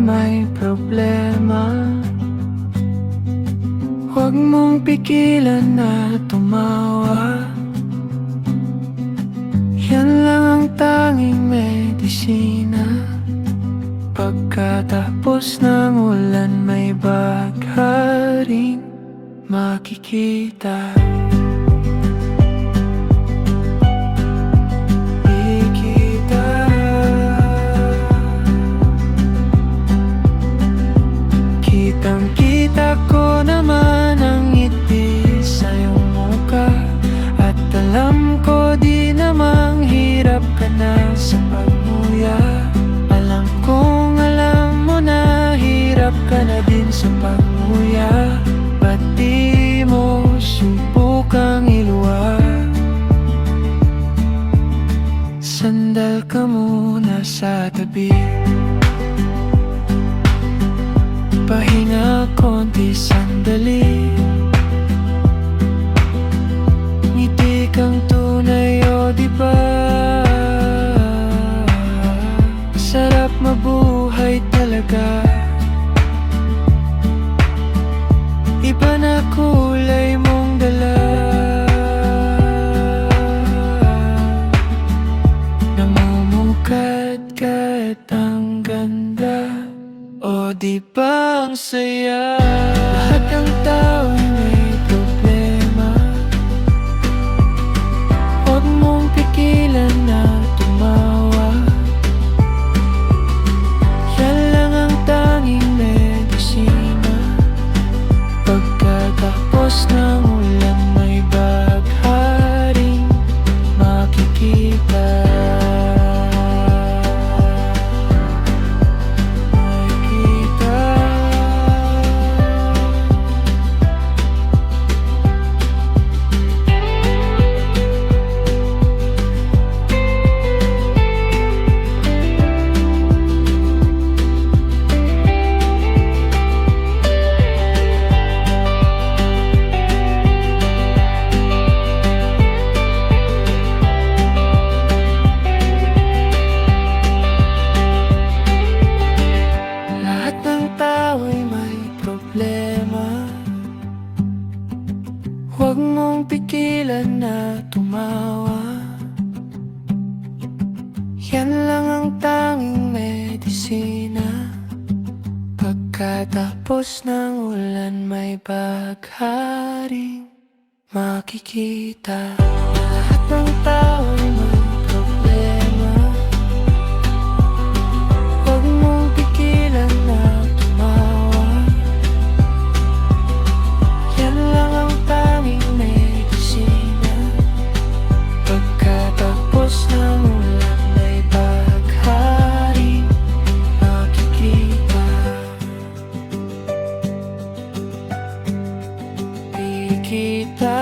may problema, huwag mong pigilan na tumawa. Yan lang ang tanging medisina. Pagkatapos ng ulan, may bagha ring makikita. Kitang-kita ko naman ang ngiti sa iyong muka, at alam ko di namang hirap ka na sa pagmuya. Alam kong alam mo na hirap ka na din sa pagmuya. Ba't di mo subukang iluwa? Sandal ka muna sa tabi, pahinga konti sandali. Ngiti kang tunay, o diba? Sarap mabuhay talaga. Iba na kulay mong dala, namumungkad-kad ang ganda. O diba ang saya? Lahat ng tao may problema, huwag mong pigilan na tumawa. Yan lang ang tanging medisina. Pagkatapos ng ulan, may bagha ring makikita. Huwag mong pigilan na tumawa. Yan lang ang tanging medisina. Pagkatapos ng ulan, may bagha ring makikita. Lahat ng tao may problema, huwag mong pigilan na tumawa. Yan lang ang tanging medisina. Pagkatapos ng ulan, may bagha ring makikita. Kita